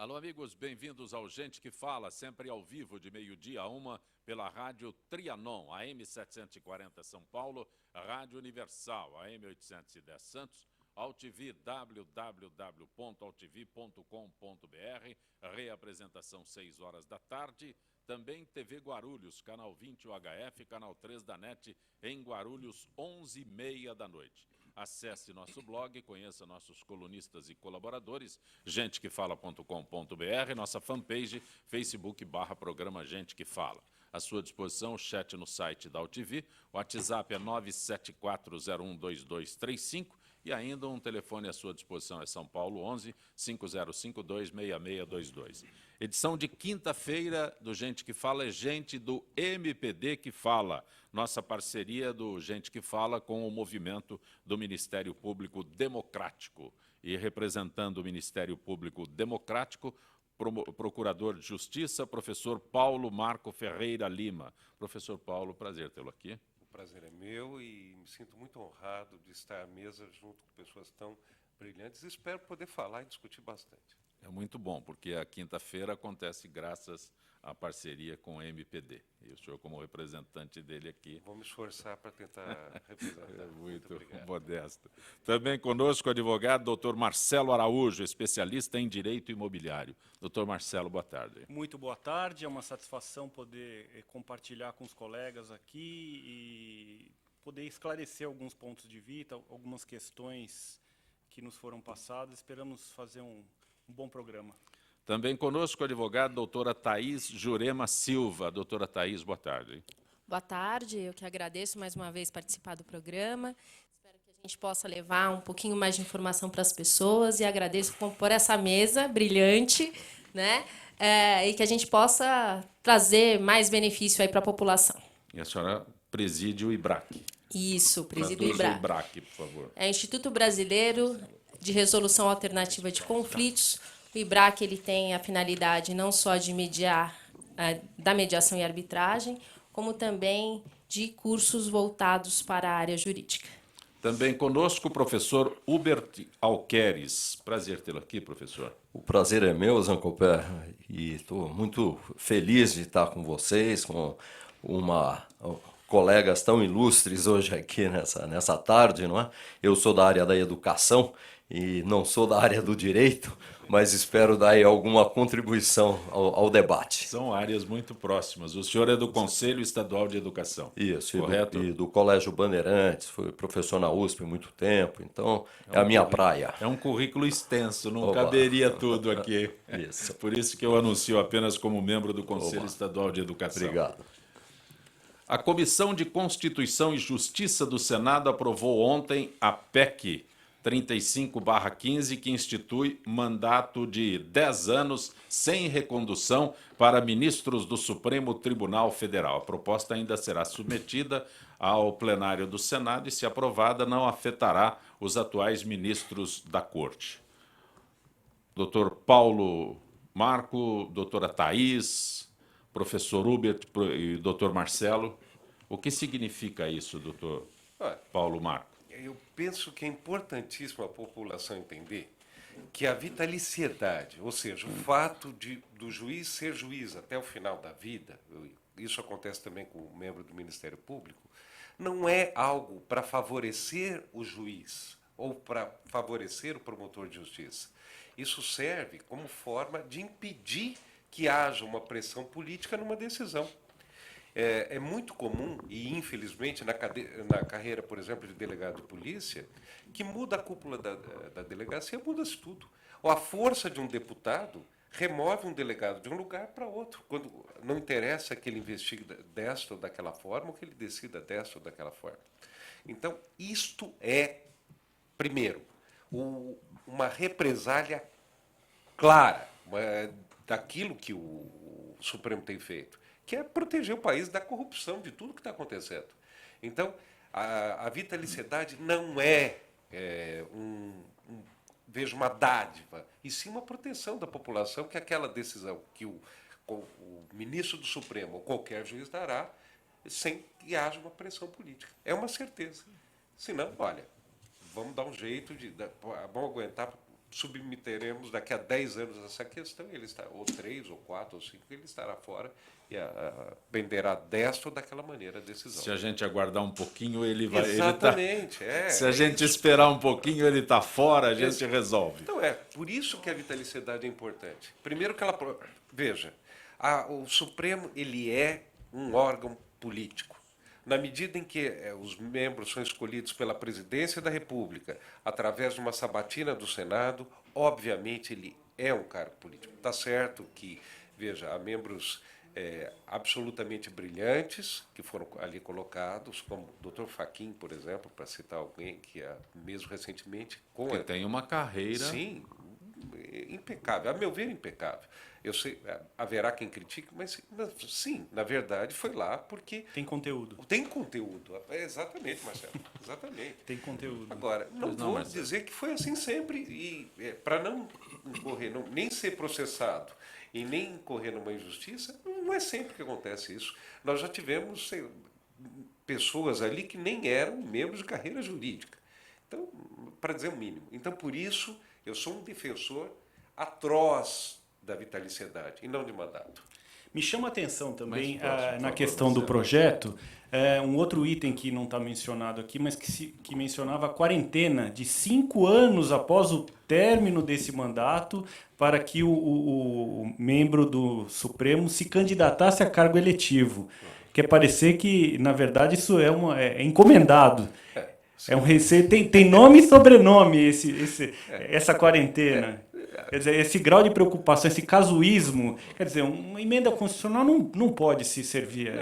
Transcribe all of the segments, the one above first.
Alô, amigos, bem-vindos ao Gente que Fala, sempre ao vivo, de meio-dia a 1, pela Rádio Trianon, AM 740 São Paulo, Rádio Universal, AM 810 Santos, AltV, www.altv.com.br, reapresentação 6 horas da tarde, também TV Guarulhos, canal 20 UHF, canal 3 da NET, em Guarulhos, 11h30 da noite. Acesse nosso blog, conheça nossos colunistas e colaboradores, gentequefala.com.br, nossa fanpage, Facebook/programa Gente que Fala. À sua disposição, o chat no site da AltV, o WhatsApp é 974012235 e ainda um telefone à sua disposição é São Paulo 11 5052 6622. Edição de quinta-feira do Gente que Fala é gente do MPD que Fala, nossa parceria do Gente que Fala com o movimento do Ministério Público Democrático. E representando o Ministério Público Democrático, Procurador de Justiça, professor Paulo Marco Ferreira Lima. Professor Paulo, prazer tê-lo aqui. O prazer é meu e me sinto muito honrado de estar à mesa junto com pessoas tão brilhantes. Espero poder falar e discutir bastante. É muito bom, porque a quinta-feira acontece graças à parceria com o MPD. E o senhor, como representante dele aqui... Vou me esforçar para tentar representar. Muito modesto. Também conosco o advogado doutor Marcelo Araújo, especialista em direito imobiliário. Doutor Marcelo, boa tarde. Muito boa tarde, é uma satisfação poder compartilhar com os colegas aqui e poder esclarecer alguns pontos de vista, algumas questões que nos foram passadas. Esperamos fazer um bom programa. Também conosco a advogada doutora Thaís Jurema Silva. Doutora Thaís, boa tarde. Boa tarde, eu que agradeço mais uma vez participar do programa. Espero que a gente possa levar um pouquinho mais de informação para as pessoas e agradeço por essa mesa brilhante, né? E que a gente possa trazer mais benefício aí para a população. E a senhora preside o IBRAC. Isso, preside o Traduza IBRAC. por favor. É o Instituto Brasileiro de Resolução Alternativa de Conflitos. O IBRAC ele tem a finalidade não só de mediar, da mediação e arbitragem, como também de cursos voltados para a área jurídica. Também conosco o professor Hubert Alqueres. Prazer tê-lo aqui, professor. O prazer é meu, Zancopé, e estou muito feliz de estar com vocês, com colegas tão ilustres hoje aqui nessa tarde, não é? Eu sou da área da educação e não sou da área do direito, mas espero dar aí alguma contribuição ao debate. São áreas muito próximas. O senhor é do Conselho Estadual de Educação. Isso, correto? E do Colégio Bandeirantes, fui professor na USP há muito tempo, então é a minha praia. É um currículo extenso, não caberia tudo aqui. Isso. Por isso que eu anuncio apenas como membro do Conselho Estadual de Educação. Obrigado. A Comissão de Constituição e Justiça do Senado aprovou ontem a PEC 35/15, que institui mandato de 10 anos sem recondução para ministros do Supremo Tribunal Federal. A proposta ainda será submetida ao plenário do Senado e, se aprovada, não afetará os atuais ministros da Corte. Doutor Paulo Marco, doutora Thaís, professor Hubert e doutor Marcelo, o que significa isso, doutor Paulo Marco? Eu penso que é importantíssimo a população entender que a vitaliciedade, ou seja, o fato do juiz ser juiz até o final da vida, isso acontece também com o membro do Ministério Público, não é algo para favorecer o juiz ou para favorecer o promotor de justiça. Isso serve como forma de impedir que haja uma pressão política numa decisão. É muito comum, e infelizmente na carreira, por exemplo, de delegado de polícia, que muda a cúpula da delegacia, muda-se tudo. Ou a força de um deputado remove um delegado de um lugar para outro, quando não interessa que ele investigue desta ou daquela forma, ou que ele decida desta ou daquela forma. Então, isto é, primeiro, uma represália clara daquilo que o Supremo tem feito, que é proteger o país da corrupção, de tudo que está acontecendo. Então, a vitaliciedade não vejo uma dádiva, e sim uma proteção da população, que aquela decisão que o ministro do Supremo ou qualquer juiz dará, sem que haja uma pressão política. É uma certeza. Senão, olha, vamos dar um jeito vamos aguentar submeteremos daqui a 10 anos essa questão, ele está, ou 3, ou 4, ou 5, ele estará fora e venderá desta ou daquela maneira a decisão. Se a gente aguardar um pouquinho, ele vai... Exatamente. Se a gente esperar um pouquinho, ele está fora, a gente resolve. Então, por isso que a vitaliciedade é importante. Primeiro que ela... Veja, o Supremo ele é um órgão político. Na medida em que os membros são escolhidos pela Presidência da República, através de uma sabatina do Senado, obviamente ele é um cargo político. Está certo que, veja, há membros absolutamente brilhantes que foram ali colocados, como o Dr. Fachin, por exemplo, para citar alguém que mesmo recentemente... Que tem uma carreira... Sim, impecável. A meu ver, impecável. Eu sei, haverá quem critique, mas sim, na verdade foi lá porque... Tem conteúdo. Tem conteúdo. Exatamente, Marcelo. Exatamente. Tem conteúdo. Agora, não vou dizer que foi assim sempre. E para não incorrer, nem ser processado e nem incorrer numa injustiça, não é sempre que acontece isso. Nós já tivemos pessoas ali que nem eram membros de carreira jurídica. Então, para dizer o mínimo. Então, por isso, eu sou um defensor atroz da vitaliciedade e não de mandato. Me chama a atenção também, próximo, na questão do projeto, um outro item que não está mencionado aqui, mas que mencionava a quarentena de 5 anos após o término desse mandato para que o membro do Supremo se candidatasse a cargo eletivo. Quer parecer que, na verdade, isso é encomendado. É um receio, tem nome e sobrenome essa quarentena. Quer dizer, esse grau de preocupação, esse casuísmo, quer dizer, uma emenda constitucional não pode se servir.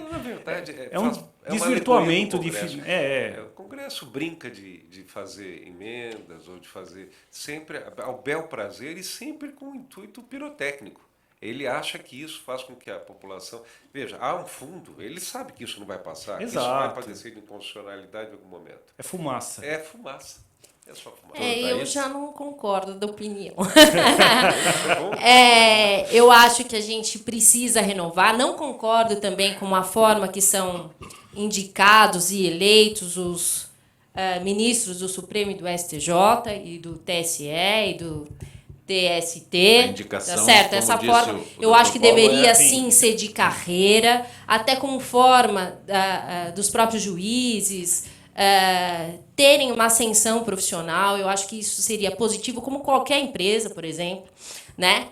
Na verdade, um desvirtuamento de... O Congresso brinca de fazer emendas ou de fazer sempre ao bel prazer e sempre com o intuito pirotécnico. Ele acha que isso faz com que a população... Veja, há um fundo, ele sabe que isso não vai passar, que isso vai padecer de inconstitucionalidade em algum momento. É fumaça. É fumaça. É só fumaça. Eu já não concordo da opinião. Eu acho que a gente precisa renovar. Não concordo também com a forma que são indicados e eleitos os ministros do Supremo e do STJ e do TSE e do TST. A indicação, tá certo? Essa forma, eu acho que deveria sim ser de carreira, até como forma dos próprios juízes terem uma ascensão profissional. Eu acho que isso seria positivo, como qualquer empresa, por exemplo, né?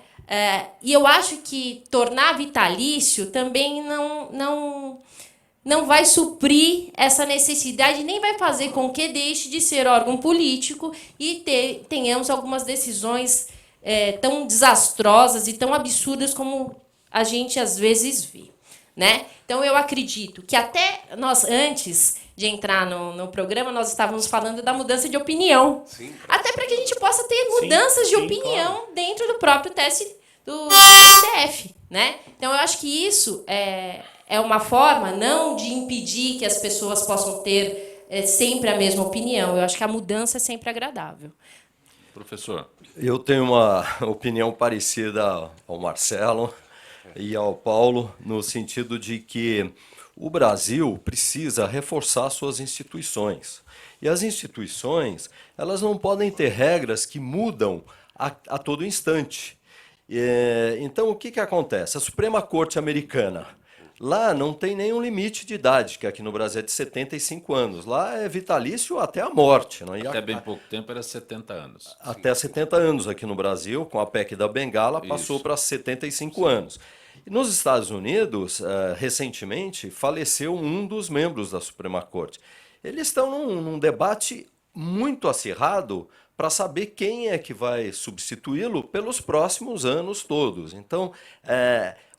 E eu acho que tornar vitalício também não vai suprir essa necessidade, nem vai fazer com que deixe de ser órgão político e tenhamos algumas decisões tão desastrosas e tão absurdas como a gente às vezes vê, né? Então, eu acredito que até nós, antes de entrar no programa, nós estávamos falando da mudança de opinião. Sim, até para que a gente possa ter mudanças de opinião dentro do próprio do STF, né? Então, eu acho que isso é uma forma não de impedir que as pessoas possam ter sempre a mesma opinião. Eu acho que a mudança é sempre agradável. Professor. Eu tenho uma opinião parecida ao Marcelo e ao Paulo, no sentido de que o Brasil precisa reforçar suas instituições. E as instituições, elas não podem ter regras que mudam a todo instante. Então, o que acontece? A Suprema Corte Americana, lá não tem nenhum limite de idade, que aqui no Brasil é de 75 anos. Lá é vitalício até a morte. Não? Até bem pouco tempo era 70 anos. Até 70 anos aqui no Brasil, com a PEC da Bengala, passou para 75 anos. E nos Estados Unidos, recentemente, faleceu um dos membros da Suprema Corte. Eles estão num debate muito acirrado para saber quem é que vai substituí-lo pelos próximos anos todos. Então,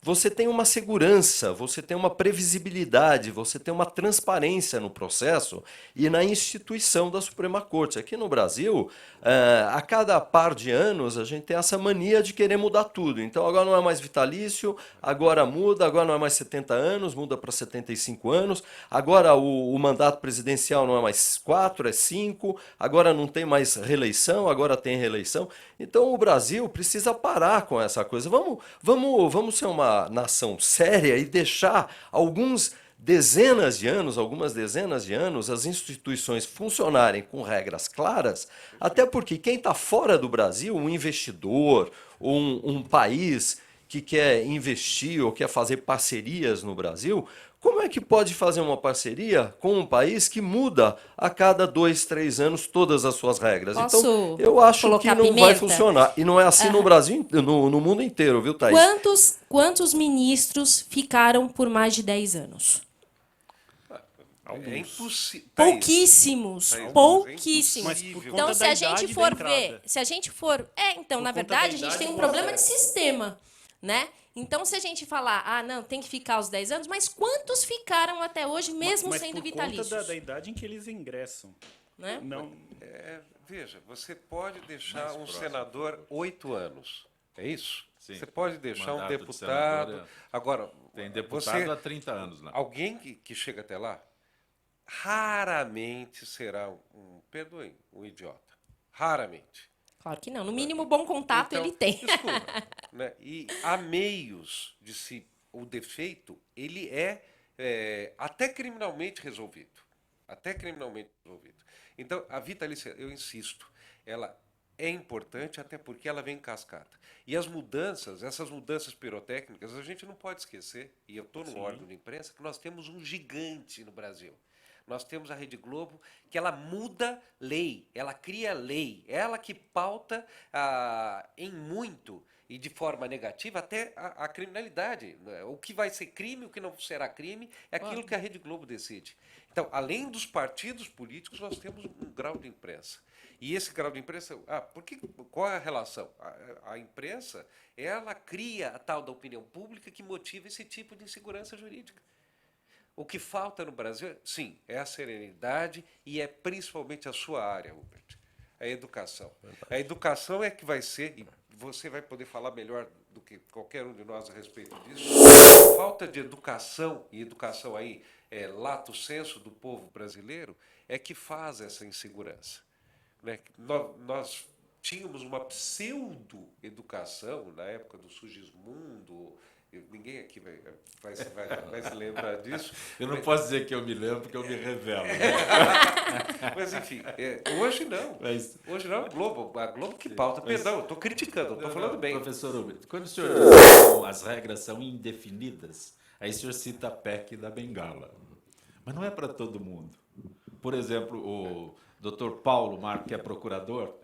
você tem uma segurança, você tem uma previsibilidade, você tem uma transparência no processo e na instituição da Suprema Corte. Aqui no Brasil, a cada par de anos, a gente tem essa mania de querer mudar tudo. Então, agora não é mais vitalício, agora muda, agora não é mais 70 anos, muda para 75 anos, agora o mandato presidencial não é mais 4, é 5, agora não tem mais reeleição, agora tem reeleição. Então, o Brasil precisa parar com essa coisa. Vamos ser uma nação séria e deixar alguns dezenas de anos, algumas dezenas de anos, as instituições funcionarem com regras claras, até porque quem está fora do Brasil, um investidor, ou um país que quer investir ou quer fazer parcerias no Brasil, como é que pode fazer uma parceria com um país que muda a cada 2, 3 anos todas as suas regras? Posso Então, eu acho que colocar não vai pimenta? funcionar. E não é assim no Brasil, no mundo inteiro, viu, Thaís? Quantos ministros ficaram por mais de 10 anos? É impossível. Pouquíssimos, Thaís, pouquíssimos. Mas por conta Então, se da a gente idade for da ver, entrada. se a gente for, então, na Por conta verdade, da a gente idade tem um do problema de acesso. sistema, né? Então, se a gente falar, não, tem que ficar os 10 anos, mas quantos ficaram até hoje, mesmo Mas sendo por vitalícios? conta da idade em que eles ingressam. Né? Não, Veja, você pode deixar Mais um próximo. senador 8 anos. É isso? Sim. Você pode deixar um Mandato de deputado. senador Agora, Tem deputado você, há 30 anos lá. alguém que chega até lá, raramente será perdoem, um idiota. Raramente. Claro que não. No mínimo, bom contato Então, ele tem. Desculpa, né? E há meios de se. O defeito, ele é até criminalmente resolvido. Até criminalmente resolvido. Então, a vitalícia, eu insisto, ela é importante até porque ela vem em cascata. E as mudanças, essas mudanças pirotécnicas, a gente não pode esquecer, e eu estou no órgão de imprensa, que nós temos um gigante no Brasil. Nós temos a Rede Globo, que ela muda lei, ela cria lei, ela que pauta em muito e de forma negativa até a criminalidade. O que vai ser crime, o que não será crime, é aquilo que a Rede Globo decide. Então, além dos partidos políticos, nós temos um grau de imprensa. E esse grau de imprensa, qual é a relação? A imprensa, ela cria a tal da opinião pública que motiva esse tipo de insegurança jurídica. O que falta no Brasil, sim, é a serenidade e é principalmente a sua área, Rupert, a educação. A educação é que vai ser, e você vai poder falar melhor do que qualquer um de nós a respeito disso, a falta de educação, e educação aí é lato sensu do povo brasileiro, é que faz essa insegurança. Né? Nós tínhamos uma pseudo-educação na época do Sugismundo. Ninguém aqui vai se lembrar disso. Eu não posso dizer que eu me lembro, porque eu me revelo. Mas, enfim, hoje não. Mas- Hoje não, a Globo que pauta. Perdão, eu estou criticando, não estou falando bem. Professor Rubens, quando o senhor diz que as regras são indefinidas, aí o senhor cita a PEC da Bengala. Mas não é para todo mundo. Por exemplo, o doutor Paulo Marco, que é procurador,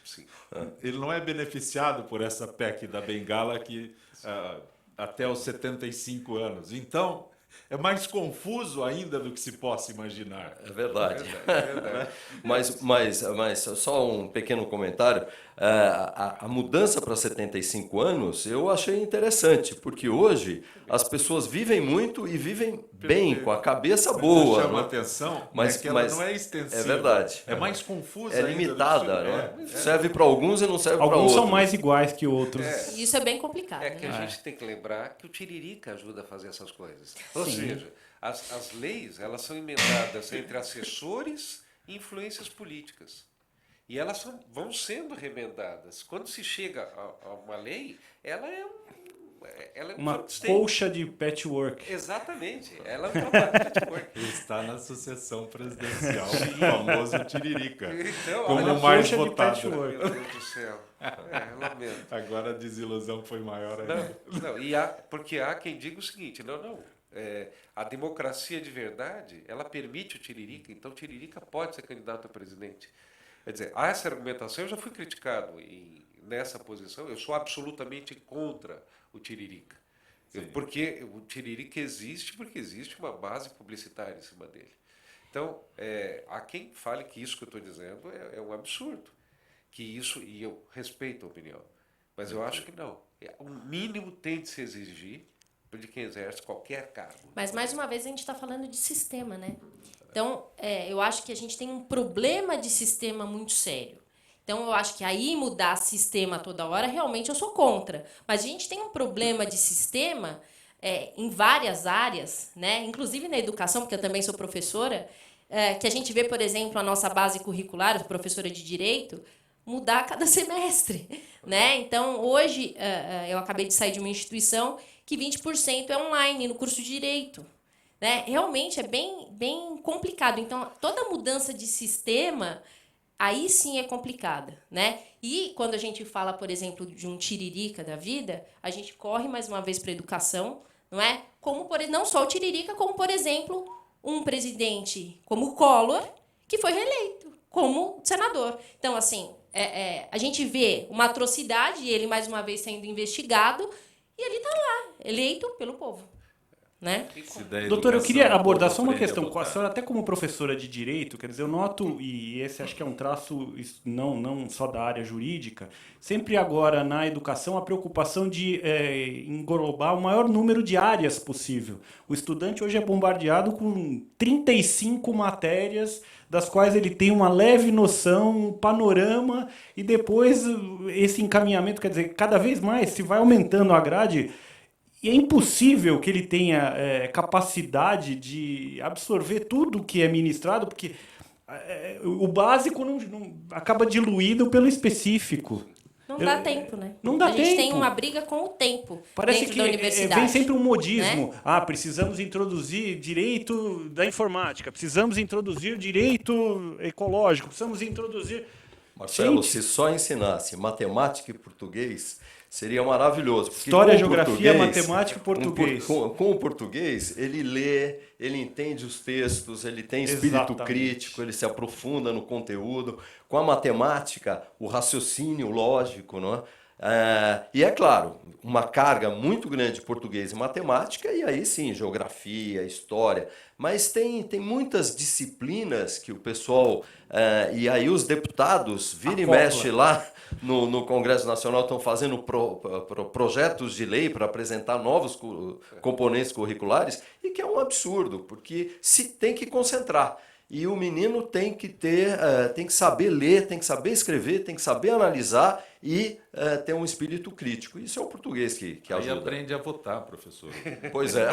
Sim. ele não é beneficiado por essa PEC da Bengala que até os 75 anos. Então, é mais confuso ainda do que se possa imaginar. É verdade. É verdade. Mas só um pequeno comentário. A mudança para 75 anos eu achei interessante, porque hoje as pessoas vivem muito e vivem bem, com a cabeça boa. Chama né? atenção, Mas- que ela mas não é extensiva. é verdade. É mais confusa É ainda do que limitada, isso. né? Serve para alguns e não serve para Alguns outros. são mais iguais que outros. Isso é bem complicado. É que a né? gente tem que lembrar que o Tiririca ajuda a fazer essas coisas. Ou seja, as leis elas são emendadas entre assessores e influências políticas. E elas vão sendo remendadas. Quando se chega a uma lei, ela é um Uma Frankenstein. colcha de patchwork. Exatamente. Ela é um trabalho de network. Ele está na sucessão presidencial, o famoso Tiririca. Então, Como olha o mais colcha de votado. patchwork. Meu Deus do céu. Lamento. Agora a desilusão foi maior ainda. Não, porque há quem diga o seguinte, a democracia de verdade, ela permite o Tiririca, então o Tiririca pode ser candidato a presidente. Quer dizer, há essa argumentação, eu já fui criticado nessa posição, eu sou absolutamente contra o Tiririca. Porque o Tiririca existe porque existe uma base publicitária em cima dele. Então, há quem fale que isso que eu estou dizendo é um absurdo. Que isso, e eu respeito a opinião, mas eu acho que não. O mínimo tem de se exigir de quem exerce qualquer cargo. Mas, mais uma vez, a gente está falando de sistema, né? Então, eu acho que a gente tem um problema de sistema muito sério. Então, eu acho que aí mudar sistema toda hora, realmente eu sou contra. Mas a gente tem um problema de sistema em várias áreas, né? Inclusive na educação, porque eu também sou professora, que a gente vê, por exemplo, a nossa base curricular, professora de Direito, mudar a cada semestre, né? Então, hoje, eu acabei de sair de uma instituição que 20% é online no curso de Direito. né? Realmente é bem complicado. Então, toda mudança de sistema, aí sim é complicada, né? E quando a gente fala, por exemplo, de um tiririca da vida, a gente corre mais uma vez para a educação, não é? Como não só o tiririca, como, por exemplo, um presidente como o Collor, que foi reeleito como senador. Então, assim, a gente vê uma atrocidade, e ele mais uma vez sendo investigado, e ele está lá, eleito pelo povo, né? Doutor, eu queria abordar só uma aprende a questão. Com a votar. senhora, até como professora de direito, quer dizer, eu noto, e esse acho que é um traço não só da área jurídica, sempre agora na educação a preocupação de englobar o maior número de áreas possível. O estudante hoje é bombardeado com 35 matérias, das quais ele tem uma leve noção, um panorama, e depois esse encaminhamento, quer dizer, cada vez mais se vai aumentando a grade. E é impossível que ele tenha capacidade de absorver tudo que é ministrado, porque o básico acaba diluído pelo específico. Não dá tempo, né? Não dá a gente tem tempo. uma briga com o tempo Parece dentro que da universidade. vem sempre um modismo. Né? Precisamos introduzir direito da informática, precisamos introduzir direito ecológico, precisamos introduzir... Marcelo, Gente. se só ensinasse matemática e português, seria maravilhoso. Porque História, com o geografia, português, matemática e português. Com o português, ele lê, ele entende os textos, ele tem espírito Exatamente. crítico, ele se aprofunda no conteúdo. Com a matemática, o raciocínio lógico, não é? E é claro, uma carga muito grande de português e matemática, e aí sim, geografia, história. Mas tem muitas disciplinas que o pessoal, e aí os deputados, vira e mexe lá no Congresso Nacional, estão fazendo projetos de lei para apresentar novos componentes curriculares, e que é um absurdo, porque se tem que concentrar. E o menino tem que tem que saber ler, tem que saber escrever, tem que saber analisar e ter um espírito crítico. Isso é o português que Aí ajuda. aprende a votar, professor. Pois é.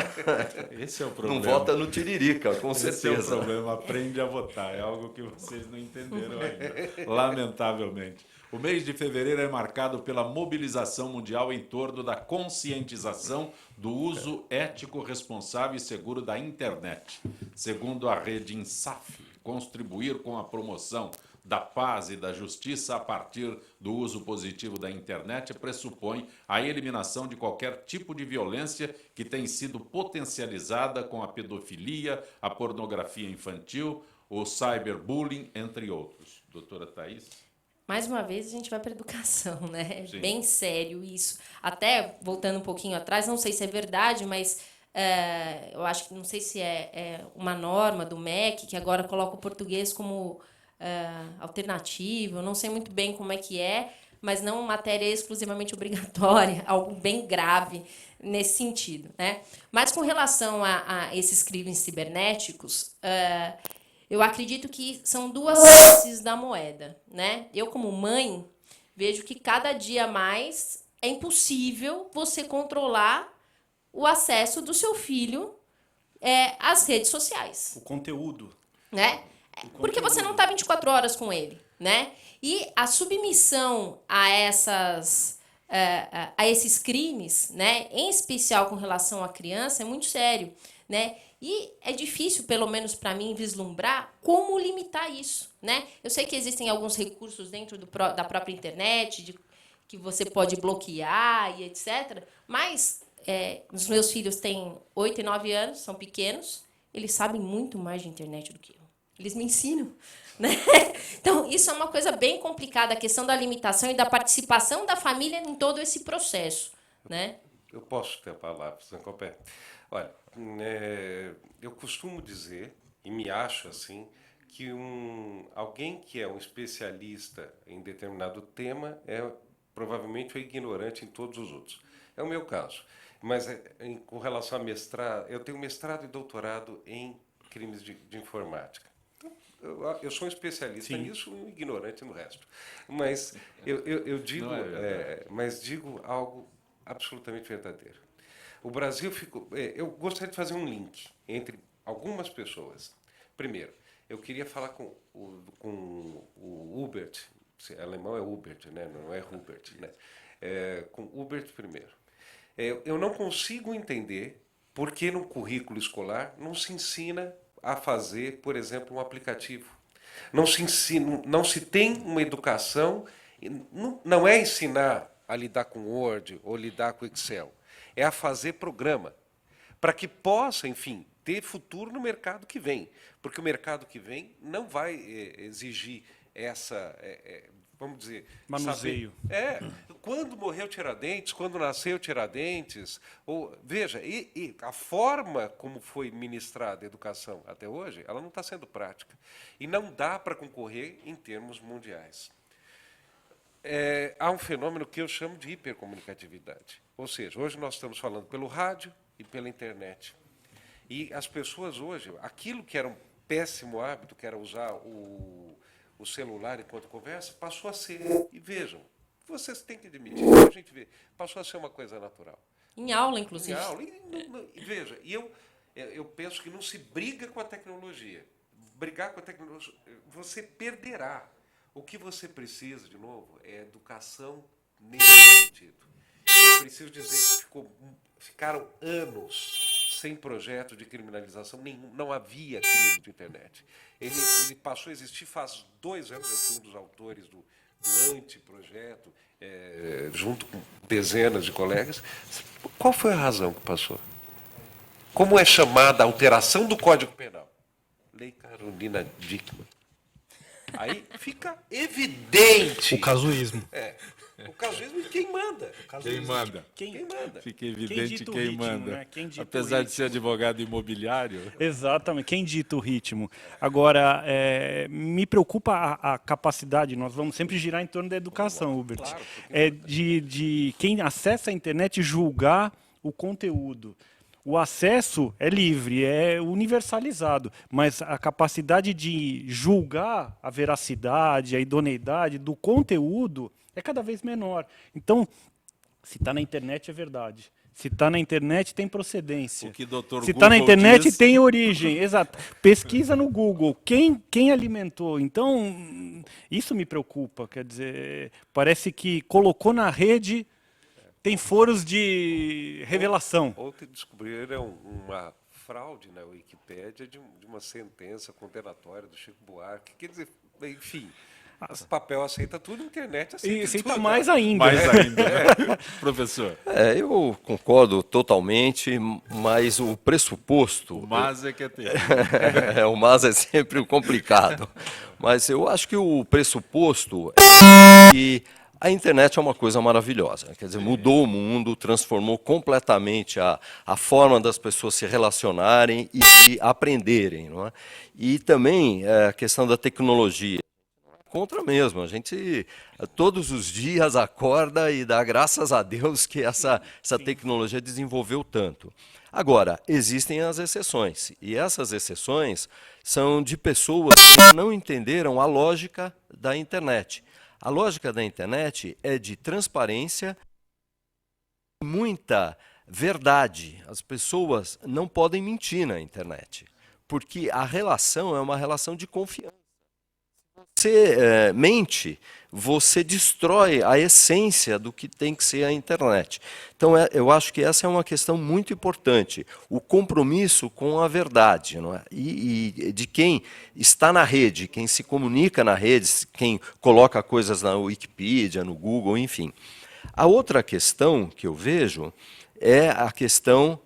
Esse é o problema. Não vota no tiririca, com Esse é o certeza. problema, aprende a votar. É algo que vocês não entenderam ainda, lamentavelmente. O mês de fevereiro é marcado pela mobilização mundial em torno da conscientização do uso ético, responsável e seguro da internet. Segundo a rede INSAF, contribuir com a promoção da paz e da justiça a partir do uso positivo da internet pressupõe a eliminação de qualquer tipo de violência que tem sido potencializada com a pedofilia, a pornografia infantil, o cyberbullying, entre outros. Doutora Thaís? Mais uma vez, a gente vai para a educação, né? Sim. Bem sério isso. Até, voltando um pouquinho atrás, não sei se é verdade, mas eu acho que, não sei se é uma norma do MEC, que agora coloca o português como alternativo, eu não sei muito bem como é que é, mas não matéria exclusivamente obrigatória, algo bem grave nesse sentido, né? Mas com relação a esses crimes cibernéticos, eu acredito que são duas faces da moeda, né? Eu, como mãe, vejo que cada dia mais é impossível você controlar o acesso do seu filho às redes sociais. O conteúdo. Né? Porque você não está 24 horas com ele, né? E a submissão a esses crimes, né, em especial com relação à criança, é muito sério, né? E é difícil, pelo menos para mim, vislumbrar como limitar isso, né? Eu sei que existem alguns recursos dentro da própria internet, que você pode bloquear e etc. Mas os meus filhos têm 8 e 9 anos, são pequenos, eles sabem muito mais de internet do que eu. Eles me ensinam, né? Então, isso é uma coisa bem complicada, a questão da limitação e da participação da família em todo esse processo, né? Eu posso ter a palavra, Zancopé? Olha, eu costumo dizer, e me acho assim, que alguém que é um especialista em determinado tema provavelmente é ignorante em todos os outros. É o meu caso. Mas com relação a mestrado, eu tenho mestrado e doutorado em crimes de informática. Eu sou um especialista nisso e um ignorante no resto. Mas eu digo, mas digo algo absolutamente verdadeiro. O Brasil ficou... eu gostaria de fazer um link entre algumas pessoas. Primeiro, eu queria falar com o Hubert, alemão é Hubert, né? Não é Hubert, né? Com Hubert primeiro. Eu não consigo entender Porque no currículo escolar não se ensina a fazer, por exemplo, um aplicativo. Não se ensina, não se tem uma educação, não é ensinar a lidar com Word ou lidar com Excel, é a fazer programa, para que possa, enfim, ter futuro no mercado que vem. Porque o mercado que vem não vai exigir essa, vamos dizer... Manuseio. Quando morreu Tiradentes, quando nasceu Tiradentes, veja, e a forma como foi ministrada a educação até hoje, ela não está sendo prática. E não dá para concorrer em termos mundiais. Há um fenômeno que eu chamo de hipercomunicatividade. Ou seja, hoje nós estamos falando pelo rádio e pela internet. E as pessoas hoje, aquilo que era um péssimo hábito, que era usar o celular enquanto conversa, passou a ser. E vejam, vocês têm que admitir, a gente vê, passou a ser uma coisa natural. Em aula, inclusive. Em aula. E veja, eu penso que não se briga com a tecnologia. Brigar com a tecnologia, você perderá. O que você precisa, de novo, é educação nesse sentido. Eu preciso dizer que ficaram anos sem projeto de criminalização nenhum, não havia crime de internet. Ele passou a existir faz 2 anos, eu fui um dos autores do anteprojeto, junto com dezenas de colegas. Qual foi a razão que passou? Como é chamada a alteração do Código Penal? Lei Carolina Dickmann. Aí fica evidente. O casuísmo. O casuísmo de quem manda. Quem manda? Quem manda. Fica evidente dita o quem ritmo, manda. né? Quem dita o Apesar de ritmo. ser advogado imobiliário. Exatamente, quem dita o ritmo. Agora, me preocupa a capacidade, nós vamos sempre girar em torno da educação, Hubert, Claro, de quem acessa a internet julgar o conteúdo. O acesso é livre, é universalizado, mas a capacidade de julgar a veracidade, a idoneidade do conteúdo é cada vez menor. Então, se está na internet é verdade. Se está na internet tem procedência. O que Dr. Se está na Google internet diz. tem origem, exato. Pesquisa no Google, quem alimentou. Então, isso me preocupa, quer dizer, parece que colocou na rede, tem foros de revelação. Ontem descobriram uma fraude na Wikipédia de uma sentença condenatória do Chico Buarque. Quer dizer, enfim, o papel aceita tudo, a internet aceita E tudo. aceita mais ainda. Mais ainda, né? Professor, Eu concordo totalmente, mas o pressuposto... o mas é que é ter. O mas é sempre o complicado. Mas eu acho que o pressuposto é que a internet é uma coisa maravilhosa. Quer dizer, mudou o mundo, transformou completamente a forma das pessoas se relacionarem e aprenderem. Não é? E também a questão da tecnologia. Contra mesmo. A gente todos os dias acorda e dá graças a Deus que essa tecnologia desenvolveu tanto. Agora, existem as exceções. E essas exceções são de pessoas que não entenderam a lógica da internet. A lógica da internet é de transparência, muita verdade. As pessoas não podem mentir na internet, porque a relação é uma relação de confiança. Você mente, você destrói a essência do que tem que ser a internet. Então, eu acho que essa é uma questão muito importante, o compromisso com a verdade, não é? E de quem está na rede, quem se comunica na rede, quem coloca coisas na Wikipedia, no Google, enfim. A outra questão que eu vejo é a questão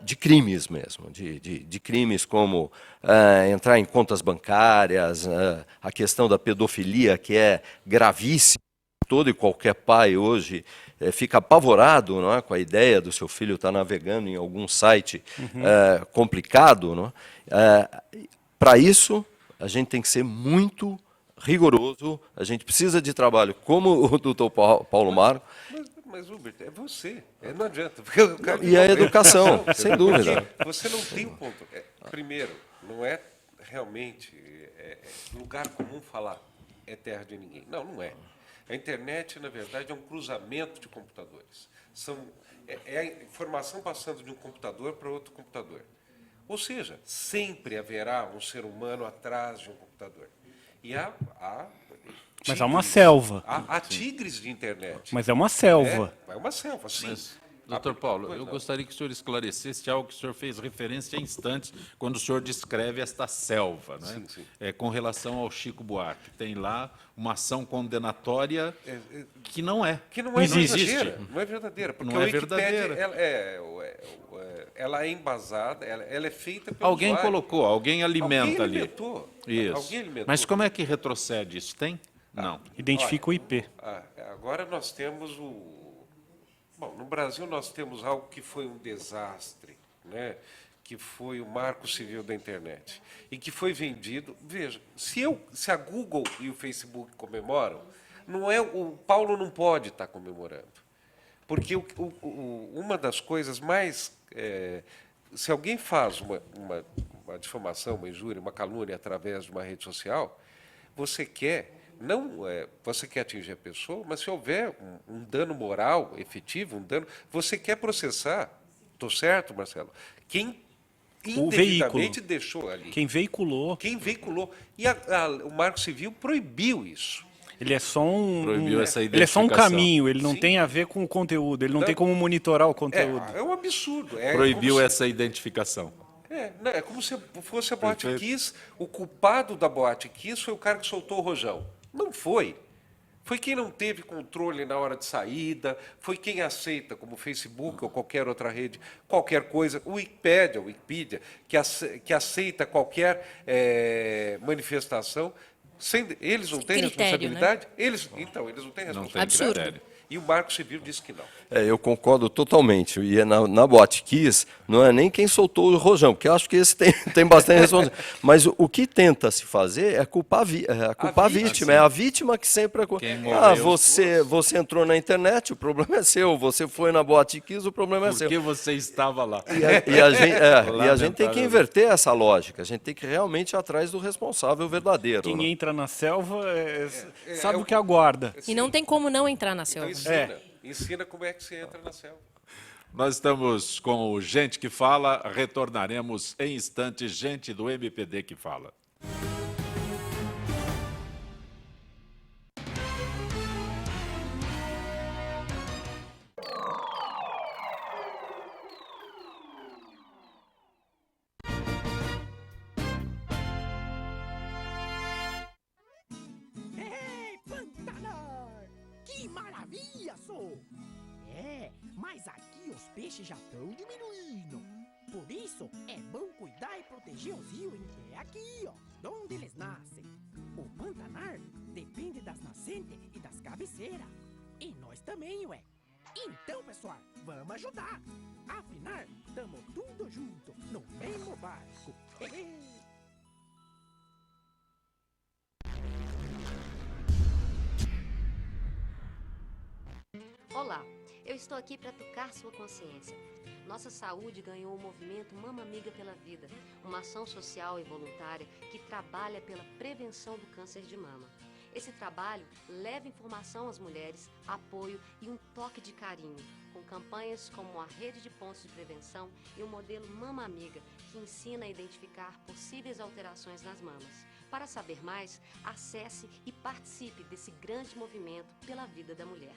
de crimes mesmo, de crimes como entrar em contas bancárias, a questão da pedofilia, que é gravíssima. Todo e qualquer pai hoje fica apavorado, não é, com a ideia do seu filho estar navegando em algum site complicado. Não é? Para isso, a gente tem que ser muito rigoroso, a gente precisa de trabalho como o doutor Paulo Marco. Mas, Hubert, é você. Não adianta. E a educação, sem dúvida. Porque você não tem um ponto. Primeiro, não é realmente lugar comum falar é terra de ninguém. Não, não é. A internet, na verdade, é um cruzamento de computadores. É a informação passando de um computador para outro computador. Ou seja, sempre haverá um ser humano atrás de um computador. E Mas há uma selva. Há tigres de internet. Mas é uma selva. É uma selva, sim. Doutor Paulo, eu gostaria que o senhor esclarecesse algo que o senhor fez referência há instantes, quando o senhor descreve esta selva, né? Sim, sim. Com relação ao Chico Buarque. Tem lá uma ação condenatória que não é. Que não Não é existe. verdadeira. Não é verdadeira. Porque Não a é Wikipédia, verdadeira. ela é embasada, ela é feita pelo Alguém usuário. colocou, alguém alimenta Alguém ali. alimentou. Isso. Alguém alimentou. Mas como é que retrocede isso? Tem? Não. Identifica o IP. Agora nós temos o... Bom, no Brasil nós temos algo que foi um desastre, né? Que foi o Marco Civil da Internet. E que foi vendido... Veja, se a Google e o Facebook comemoram, o Paulo não pode estar comemorando. Porque uma das coisas mais... se alguém faz uma difamação, uma injúria, uma calúnia através de uma rede social, você quer... você quer atingir a pessoa, mas se houver um dano moral efetivo, você quer processar. Estou certo, Marcelo? Quem indevidamente deixou ali. Quem veiculou. Quem veiculou. E o Marco Civil proibiu isso. Ele é só um, Proibiu essa ele é só um identificação. caminho, ele não Sim. tem a ver com o conteúdo, ele não tem como monitorar o conteúdo. É um absurdo. Proibiu essa identificação. É como se fosse a Boate Kiss. O culpado da Boate Kiss foi o cara que soltou o rojão. Não foi. Foi quem não teve controle na hora de saída, foi quem aceita, como o Facebook ou qualquer outra rede, qualquer coisa, o Wikipedia, que aceita qualquer manifestação. Eles não têm critério, responsabilidade? Eles não têm Não responsabilidade. tem Absurdo. critério. E o Marco Civil disse que não. Eu concordo totalmente. E na Boate Kiss, não é nem quem soltou o rojão, porque eu acho que esse tem bastante responsabilidade. Mas o que tenta se fazer é culpar a vítima. É a vítima que sempre... Quem morreu. Você entrou na internet, o problema é seu. Você foi na Boate Kiss, o problema é seu. Porque você estava lá. E a gente tem que inverter essa lógica. A gente tem que realmente ir atrás do responsável verdadeiro. Quem né? entra na selva sabe o que aguarda. E não tem como não entrar na Então selva. ensina como é que se entra na selva. Nós estamos com o Gente que Fala, retornaremos em instantes, gente do MPD que fala. Ei, Pantanal! Que maravilha, sou! Mas aqui os peixes já estão diminuindo. Por isso, é bom cuidar e proteger os rios que é aqui, ó, onde eles nascem. O Pantanal depende das nascentes e das cabeceiras. E nós também, ué. Então, pessoal, vamos ajudar. Afinal, tamo tudo junto, no mesmo barco. Olá, eu estou aqui para tocar sua consciência. Nossa saúde ganhou o movimento Mama Amiga pela Vida, uma ação social e voluntária que trabalha pela prevenção do câncer de mama. Esse trabalho leva informação às mulheres, apoio e um toque de carinho, com campanhas como a Rede de Pontos de Prevenção e o modelo Mama Amiga, que ensina a identificar possíveis alterações nas mamas. Para saber mais, acesse e participe desse grande movimento pela vida da mulher.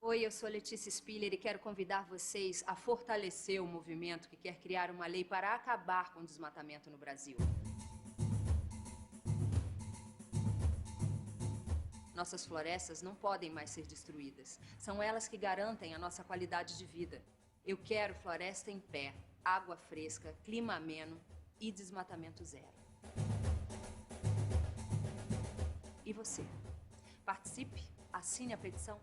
Oi, eu sou Letícia Spiller e quero convidar vocês a fortalecer o movimento que quer criar uma lei para acabar com o desmatamento no Brasil. Nossas florestas não podem mais ser destruídas. São elas que garantem a nossa qualidade de vida. Eu quero floresta em pé, água fresca, clima ameno e desmatamento zero. E você? Participe, assine a petição.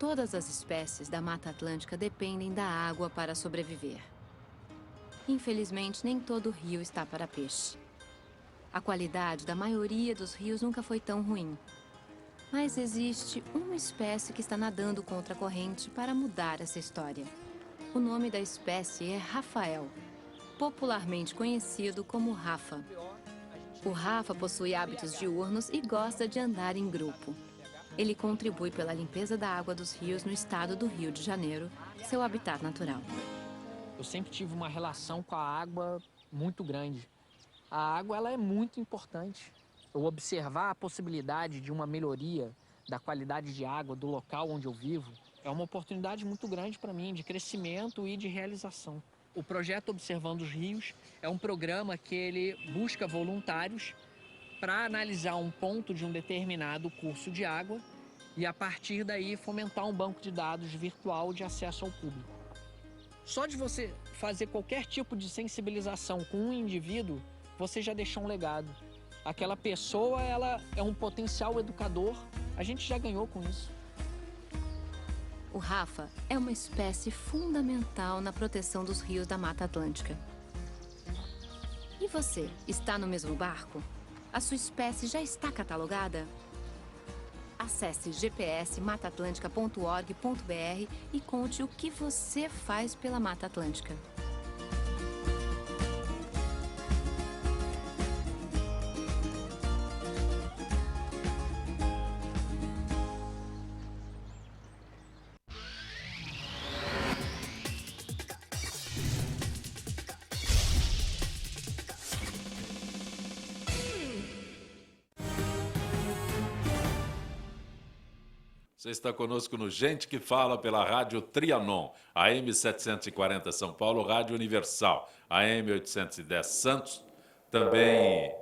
Todas as espécies da Mata Atlântica dependem da água para sobreviver. Infelizmente, nem todo rio está para peixe. A qualidade da maioria dos rios nunca foi tão ruim. Mas existe uma espécie que está nadando contra a corrente para mudar essa história. O nome da espécie é Rafael, popularmente conhecido como Rafa. O Rafa possui hábitos diurnos e gosta de andar em grupo. Ele contribui pela limpeza da água dos rios no estado do Rio de Janeiro, seu habitat natural. Eu sempre tive uma relação com a água muito grande. A água ela é muito importante. Eu observar a possibilidade de uma melhoria da qualidade de água do local onde eu vivo é uma oportunidade muito grande para mim de crescimento e de realização. O projeto Observando os Rios é um programa que ele busca voluntários para analisar um ponto de um determinado curso de água e, a partir daí, fomentar um banco de dados virtual de acesso ao público. Só de você fazer qualquer tipo de sensibilização com um indivíduo, você já deixou um legado. Aquela pessoa, ela é um potencial educador, a gente já ganhou com isso. O Rafa é uma espécie fundamental na proteção dos rios da Mata Atlântica. E você, está no mesmo barco? A sua espécie já está catalogada? Acesse gpsmataatlantica.org.br e conte o que você faz pela Mata Atlântica. Você está conosco no Gente que Fala pela Rádio Trianon, AM 740 São Paulo, Rádio Universal, AM 810 Santos, também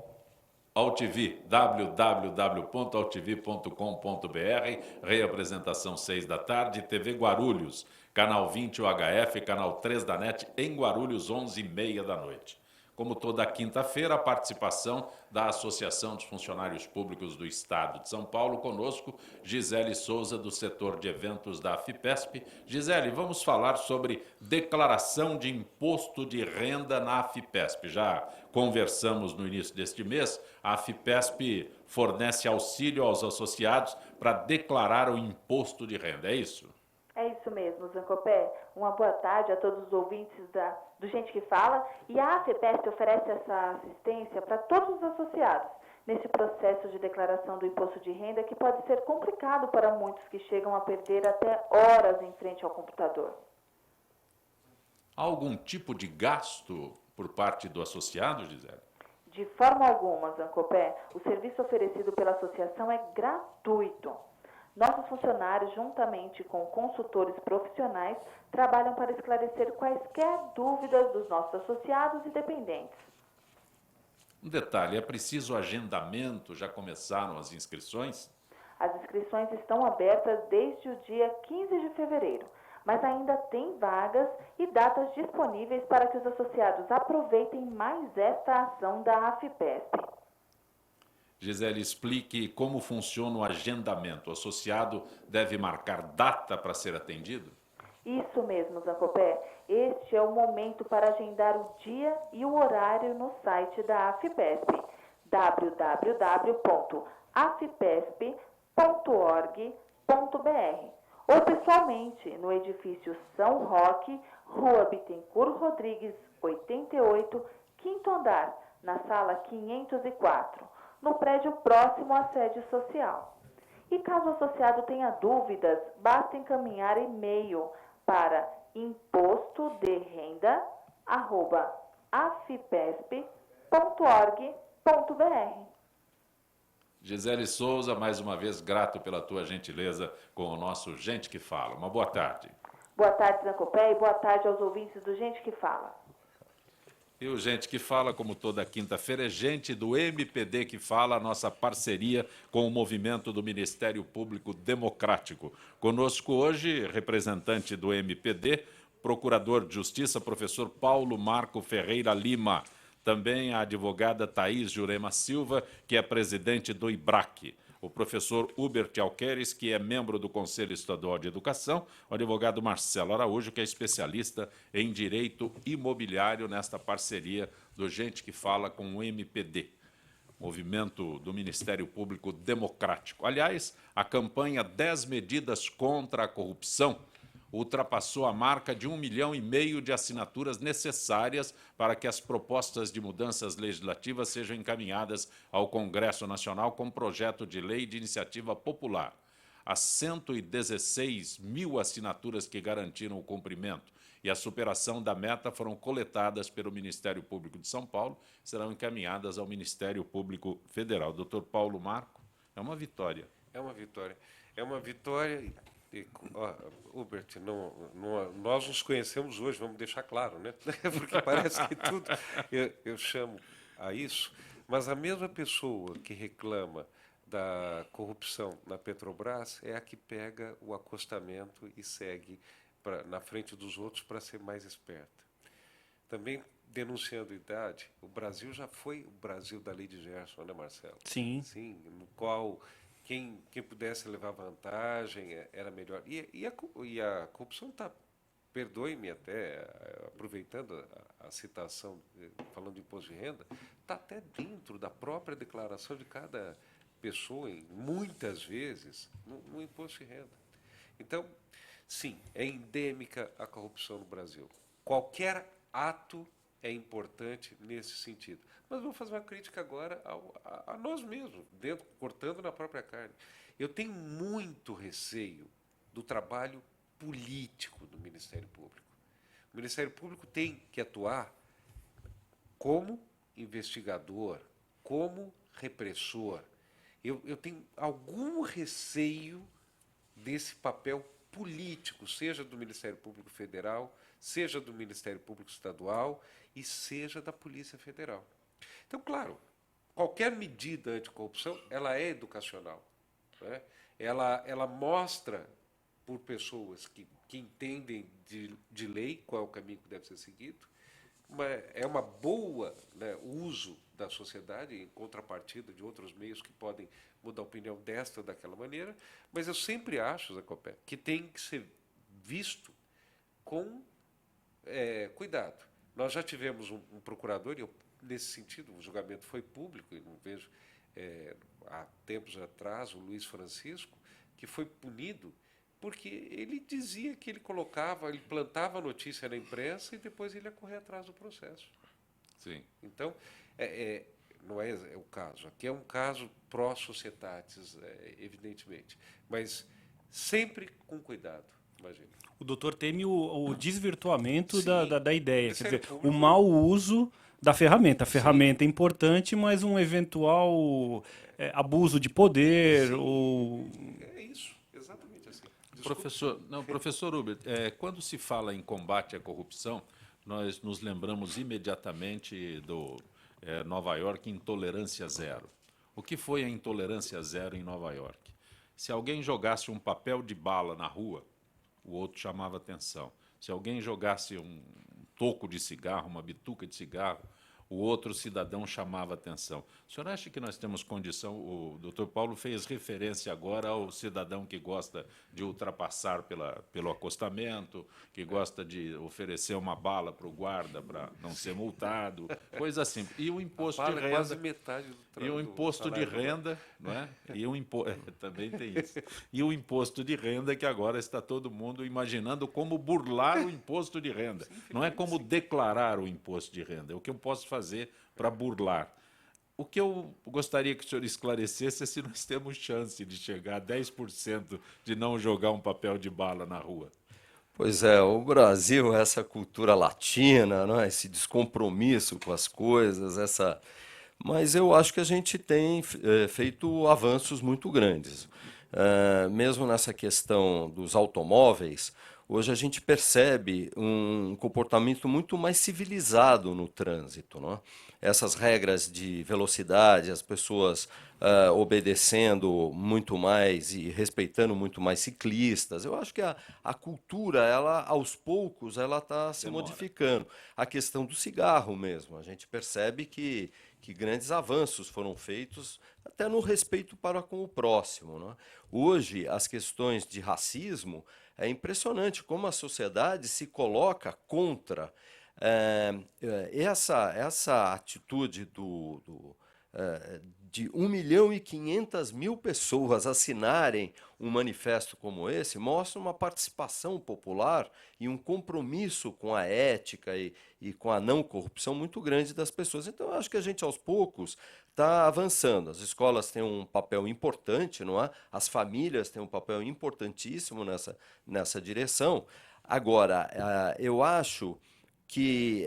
AltV, www.altv.com.br, reapresentação 6 da tarde, TV Guarulhos, canal 20 UHF, canal 3 da NET, em Guarulhos, 11h30 da noite. Como toda quinta-feira, a participação da Associação dos Funcionários Públicos do Estado de São Paulo. Conosco, Gisele Souza, do setor de eventos da AFIPESP. Gisele, vamos falar sobre declaração de imposto de renda na AFIPESP. Já conversamos no início deste mês, a AFIPESP fornece auxílio aos associados para declarar o imposto de renda, é isso? É isso mesmo, Zancopé. Uma boa tarde a todos os ouvintes do Gente que Fala. E a AFIPESP oferece essa assistência para todos os associados nesse processo de declaração do imposto de renda que pode ser complicado para muitos que chegam a perder até horas em frente ao computador. Há algum tipo de gasto por parte do associado, Gisele? De forma alguma, Zancopé. O serviço oferecido pela associação é gratuito. Nossos funcionários, juntamente com consultores profissionais, trabalham para esclarecer quaisquer dúvidas dos nossos associados e dependentes. Um detalhe, é preciso agendamento? Já começaram as inscrições? As inscrições estão abertas desde o dia 15 de fevereiro, mas ainda tem vagas e datas disponíveis para que os associados aproveitem mais esta ação da AFIPESP. Gisele, explique como funciona o agendamento. O associado deve marcar data para ser atendido? Isso mesmo, Zancopé. Este é o momento para agendar o dia e o horário no site da AFIPESP, www.afipesp.org.br, ou pessoalmente no edifício São Roque, Rua Bittencourt Rodrigues, 88, quinto andar, na sala 504. No prédio próximo à sede social. E caso o associado tenha dúvidas, basta encaminhar e-mail para impostodrenda@afipesp.org.br. Gisele Souza, mais uma vez, grato pela tua gentileza com o nosso Gente que Fala. Uma boa tarde. Boa tarde, Zancopé, e boa tarde aos ouvintes do Gente que Fala. E o Gente que Fala, como toda quinta-feira, é gente do MPD que fala, a nossa parceria com o movimento do Ministério Público Democrático. Conosco hoje, representante do MPD, Procurador de Justiça, professor Paulo Marco Ferreira Lima. Também a advogada Thaís Jurema Silva, que é presidente do IBRAC. o professor Hubert Alqueires, que é membro do Conselho Estadual de Educação, o advogado Marcelo Araújo, que é especialista em direito imobiliário nesta parceria do Gente que Fala com o MPD, movimento do Ministério Público Democrático. Aliás, a campanha 10 medidas contra a corrupção ultrapassou a marca de 1,5 milhão de assinaturas necessárias para que as propostas de mudanças legislativas sejam encaminhadas ao Congresso Nacional com projeto de lei de iniciativa popular. As 116 mil assinaturas que garantiram o cumprimento e a superação da meta foram coletadas pelo Ministério Público de São Paulo e serão encaminhadas ao Ministério Público Federal. Doutor Paulo Marco, é uma vitória. É uma vitória. É uma vitória. Hubert, nós nos conhecemos hoje, vamos deixar claro, né? Porque parece que tudo eu chamo a isso, mas a mesma pessoa que reclama da corrupção na Petrobras é a que pega o acostamento e segue na frente dos outros para ser mais esperta. Também denunciando idade, o Brasil já foi o Brasil da lei de Gerson, né, Marcelo? Sim. Sim, no qual quem pudesse levar vantagem era melhor. E a corrupção está, perdoe-me até, aproveitando a citação, falando de imposto de renda, está até dentro da própria declaração de cada pessoa, muitas vezes, no imposto de renda. Então, sim, é endêmica a corrupção no Brasil. Qualquer ato é importante nesse sentido. Mas vou fazer uma crítica agora a nós mesmos, cortando na própria carne. Eu tenho muito receio do trabalho político do Ministério Público. O Ministério Público tem que atuar como investigador, como repressor. Eu tenho algum receio desse papel político, seja do Ministério Público Federal, seja do Ministério Público Estadual e seja da Polícia Federal. Então, claro, qualquer medida anticorrupção, ela é educacional, né? Ela mostra por pessoas que entendem de lei qual é o caminho que deve ser seguido, é uma boa, né, uso da sociedade em contrapartida de outros meios que podem mudar a opinião desta ou daquela maneira, mas eu sempre acho, Zé Copé, que tem que ser visto com cuidado. Nós já tivemos um procurador, e nesse sentido o julgamento foi público, e não vejo há tempos atrás o Luiz Francisco, que foi punido porque ele dizia que ele plantava a notícia na imprensa e depois ele ia correr atrás do processo. Sim. Então, não é o caso. Aqui é um caso pró-societatis, evidentemente, mas sempre com cuidado, imagino. O doutor teme o desvirtuamento Sim, da ideia, quer dizer, público. o mau uso da ferramenta. A ferramenta é importante, mas um eventual abuso de poder. Ou... É isso, exatamente assim. Professor Hubert, quando se fala em combate à corrupção, nós nos lembramos imediatamente do Nova York intolerância zero. O que foi a intolerância zero em Nova York? Se alguém jogasse um papel de bala na rua, o outro chamava atenção. Se alguém jogasse um toco de cigarro, uma bituca de cigarro, o outro cidadão chamava atenção. O senhor acha que nós temos condição? O doutor Paulo fez referência agora ao cidadão que gosta de ultrapassar pelo acostamento, que gosta de oferecer uma bala para o guarda para não ser multado, coisa assim. E o imposto de renda. É quase metade E o imposto de renda, não é? Também tem isso. E o imposto de renda, que agora está todo mundo imaginando como burlar o imposto de renda. Não é como declarar o imposto de renda, é o que eu posso fazer para burlar. O que eu gostaria que o senhor esclarecesse é se nós temos chance de chegar a 10% de não jogar um papel de bala na rua. Pois é, o Brasil, essa cultura latina, não é? Esse descompromisso com as coisas, Mas eu acho que a gente tem feito avanços muito grandes. Mesmo nessa questão dos automóveis, hoje a gente percebe um comportamento muito mais civilizado no trânsito, não é? Essas regras de velocidade, as pessoas obedecendo muito mais e respeitando muito mais ciclistas. Eu acho que a cultura, ela aos poucos, ela está se modificando. A questão do cigarro mesmo, a gente percebe que grandes avanços foram feitos até no respeito para com o próximo, não é? Hoje, as questões de racismo, é impressionante como a sociedade se coloca contra essa atitude de 1.500.000 pessoas assinarem um manifesto como esse, mostra uma participação popular e um compromisso com a ética e com a não corrupção muito grande das pessoas. Então, eu acho que a gente, aos poucos, está avançando. As escolas têm um papel importante, não é? As famílias têm um papel importantíssimo nessa direção. Agora, eu acho que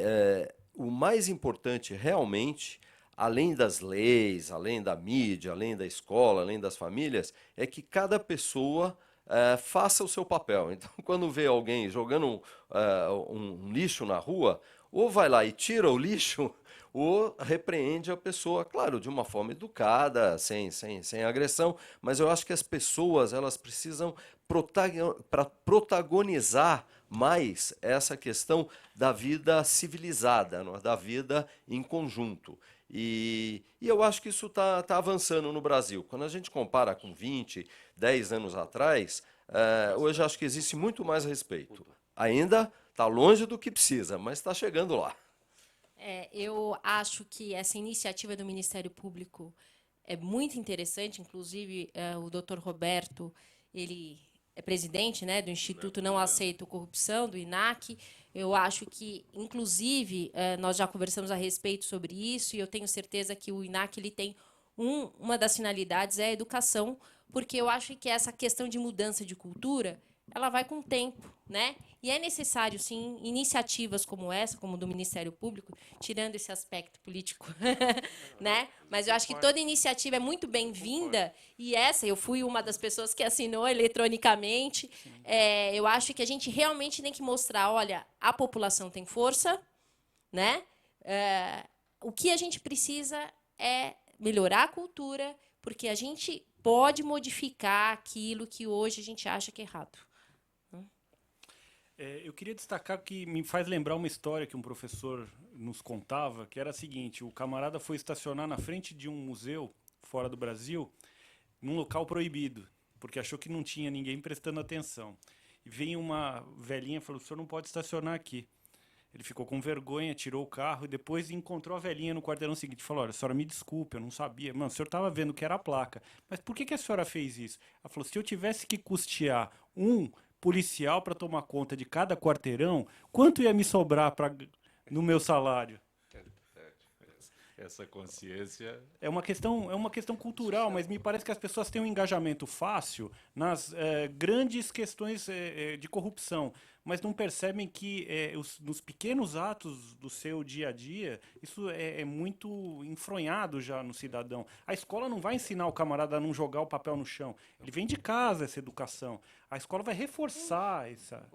o mais importante realmente, além das leis, além da mídia, além da escola, além das famílias, é que cada pessoa faça o seu papel. Então, quando vê alguém jogando um lixo na rua, ou vai lá e tira o lixo, ou repreende a pessoa, claro, de uma forma educada, sem agressão, mas eu acho que as pessoas elas precisam protagonizar mais essa questão da vida civilizada, não é? Da vida em conjunto. E eu acho que isso está avançando no Brasil. Quando a gente compara com 20, 10 anos atrás, hoje acho que existe muito mais respeito. Ainda está longe do que precisa, mas está chegando lá. Eu acho que essa iniciativa do Ministério Público é muito interessante. Inclusive, o doutor Roberto, ele é presidente, né, do Instituto Não Aceito Corrupção, do INAC. Eu acho que, inclusive, nós já conversamos a respeito sobre isso, e eu tenho certeza que o INAC ele tem uma das finalidades é a educação, porque eu acho que essa questão de mudança de cultura ela vai com o tempo, né? E é necessário, sim, iniciativas como essa, como do Ministério Público, tirando esse aspecto político, né? Mas eu acho que toda iniciativa é muito bem-vinda, e eu fui uma das pessoas que assinou eletronicamente. Eu acho que a gente realmente tem que mostrar, olha, a população tem força, né? O que a gente precisa é melhorar a cultura, porque a gente pode modificar aquilo que hoje a gente acha que é errado. Eu queria destacar que me faz lembrar uma história que um professor nos contava, que era a seguinte: o camarada foi estacionar na frente de um museu fora do Brasil, num local proibido, porque achou que não tinha ninguém prestando atenção. E veio uma velhinha e falou: o senhor não pode estacionar aqui. Ele ficou com vergonha, tirou o carro e depois encontrou a velhinha no quarteirão seguinte. Falou: olha, a senhora me desculpe, eu não sabia. Mano, o senhor estava vendo que era a placa. Mas por que a senhora fez isso? Ela falou: se eu tivesse que custear um policial para tomar conta de cada quarteirão, quanto ia me sobrar no meu salário? Essa consciência... É uma questão cultural, mas me parece que as pessoas têm um engajamento fácil nas grandes questões de corrupção, mas não percebem que nos pequenos atos do seu dia a dia, isso é muito enfronhado já no cidadão. A escola não vai ensinar o camarada a não jogar o papel no chão. Ele vem de casa essa educação. A escola vai reforçar essa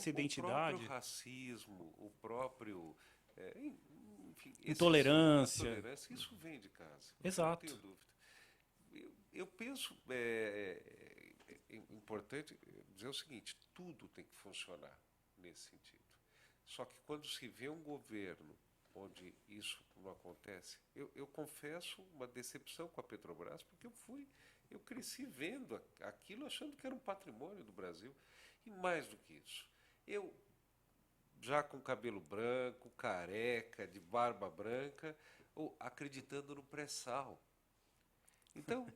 identidade. O próprio racismo, o próprio... enfim, intolerância. Isso vem de casa. Exato. Não tenho dúvida. Eu penso importante dizer o seguinte: tudo tem que funcionar nesse sentido. Só que quando se vê um governo onde isso não acontece, eu confesso uma decepção com a Petrobras, porque eu cresci vendo aquilo achando que era um patrimônio do Brasil. E mais do que isso, eu já com cabelo branco, careca, de barba branca, ou acreditando no pré-sal. Então,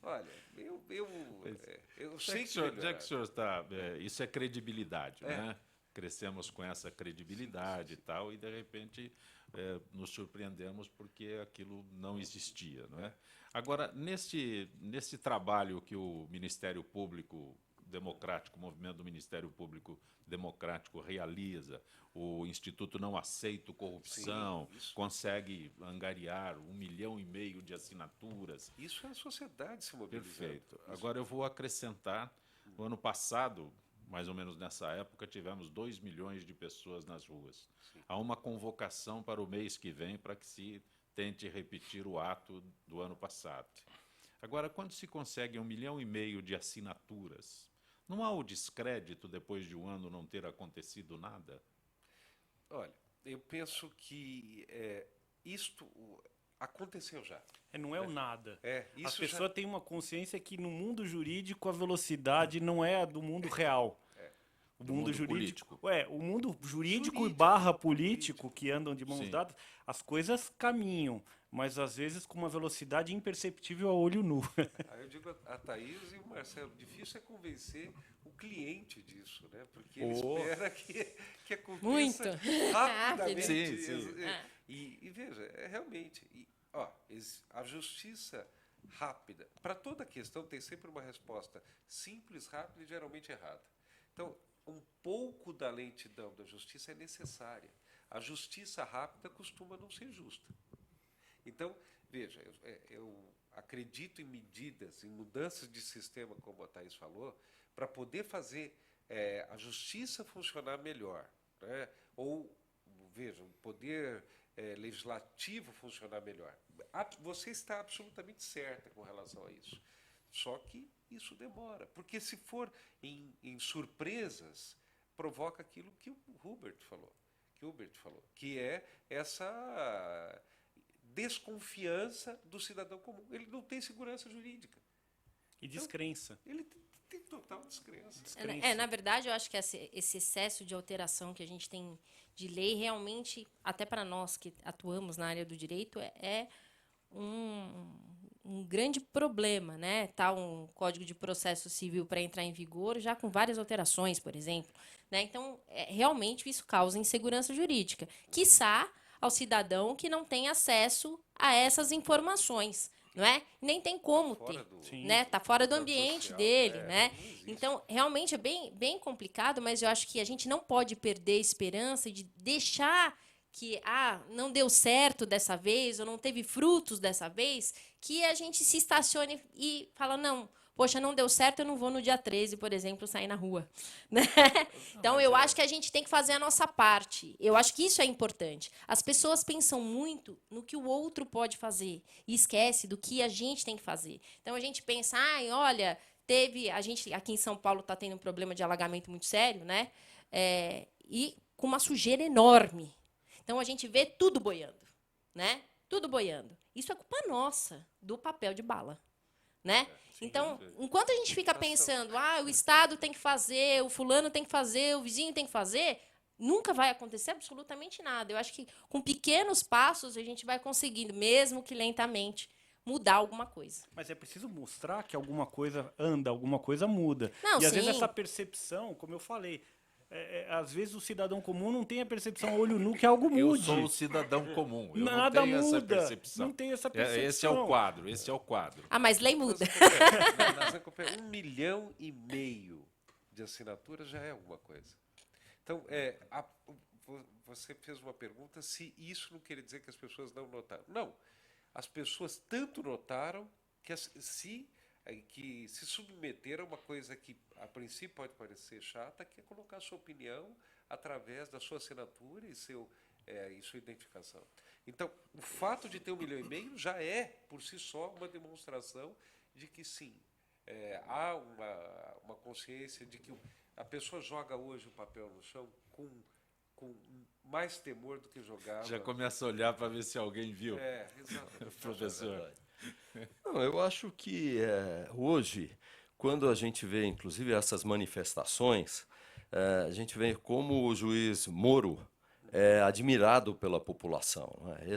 olha, eu sei que... Já que o senhor está... isso é credibilidade, né? Crescemos com essa credibilidade e tal, e, de repente, nos surpreendemos porque aquilo não existia, não é? Agora, nesse trabalho que o Ministério Público Democrático, o movimento do Ministério Público Democrático realiza, o Instituto Não Aceito Corrupção, consegue angariar 1,5 milhão de assinaturas. Isso é a sociedade se mobilizando. Perfeito. Agora eu vou acrescentar, no ano passado, mais ou menos nessa época, tivemos 2 milhões de pessoas nas ruas. Há uma convocação para o mês que vem para que se tente repetir o ato do ano passado. Agora, quando se consegue 1,5 milhão de assinaturas, não há o descrédito depois de um ano não ter acontecido nada? Olha, eu penso que isto aconteceu já. Não é o nada. Isso As pessoas têm uma consciência que no mundo jurídico a velocidade não é a do mundo real. O mundo jurídico. O mundo jurídico e barra político, que andam de mãos dadas, as coisas caminham, mas às vezes com uma velocidade imperceptível a olho nu. Eu digo a Thaís e o Marcelo, difícil é convencer o cliente disso, né? Porque ele espera que aconteça rapidamente. E veja, realmente, a justiça rápida, para toda questão tem sempre uma resposta simples, rápida e geralmente errada. Então, um pouco da lentidão da justiça é necessária. A justiça rápida costuma não ser justa. Então, veja, eu acredito em medidas, em mudanças de sistema, como a Thaís falou, para poder fazer a justiça funcionar melhor, né? Ou, veja, o poder legislativo funcionar melhor. Você está absolutamente certa com relação a isso. Só que isso demora, porque se for em surpresas, provoca aquilo que o Hubert falou, que é essa desconfiança do cidadão comum. Ele não tem segurança jurídica. E descrença. Ele tem total descrença. Na verdade, eu acho que esse excesso de alteração que a gente tem de lei, realmente, até para nós que atuamos na área do direito, é um grande problema, né? Tá um Código de Processo Civil para entrar em vigor, já com várias alterações, por exemplo. Né? Então, realmente, isso causa insegurança jurídica. Quiçá ao cidadão que não tem acesso a essas informações. Não é? Nem tem como ter, né? Tá fora do ambiente dele, né? Então, realmente é bem complicado, mas eu acho que a gente não pode perder a esperança de deixar que não deu certo dessa vez ou não teve frutos dessa vez, que a gente se estacione e fala, não, poxa, não deu certo, eu não vou no dia 13, por exemplo, sair na rua. Né? Então, eu acho que a gente tem que fazer a nossa parte. Eu acho que isso é importante. As pessoas pensam muito no que o outro pode fazer e esquece do que a gente tem que fazer. Então, a gente pensa, olha, a gente aqui em São Paulo está tendo um problema de alagamento muito sério, né? E com uma sujeira enorme. Então, a gente vê tudo boiando, né? Tudo boiando. Isso é culpa nossa, do papel de bala, né? Então, enquanto a gente fica pensando, o Estado tem que fazer, o fulano tem que fazer, o vizinho tem que fazer, nunca vai acontecer absolutamente nada. Eu acho que com pequenos passos a gente vai conseguindo, mesmo que lentamente, mudar alguma coisa. Mas é preciso mostrar que alguma coisa anda, alguma coisa muda. Não, e às vezes essa percepção, como eu falei, às vezes o cidadão comum não tem a percepção a olho nu que algo mude. Eu sou o cidadão comum. Eu Nada não tenho muda. essa percepção. Não tem essa percepção. Esse é o quadro. Mas lei muda. 1,5 milhão de assinaturas já é alguma coisa. Então, você fez uma pergunta se isso não quer dizer que as pessoas não notaram. Não. As pessoas tanto notaram que se submeteram a uma coisa que, a princípio, pode parecer chata, que é colocar sua opinião através da sua assinatura e sua identificação. Então, o fato de ter 1,5 milhão já é, por si só, uma demonstração de que, sim, há uma consciência de que a pessoa joga hoje o papel no chão com mais temor do que jogava. Já começa a olhar para ver se alguém viu. Exato. Professor. Não, eu acho que hoje, quando a gente vê, inclusive, essas manifestações, a gente vê como o juiz Moro é admirado pela população. Né?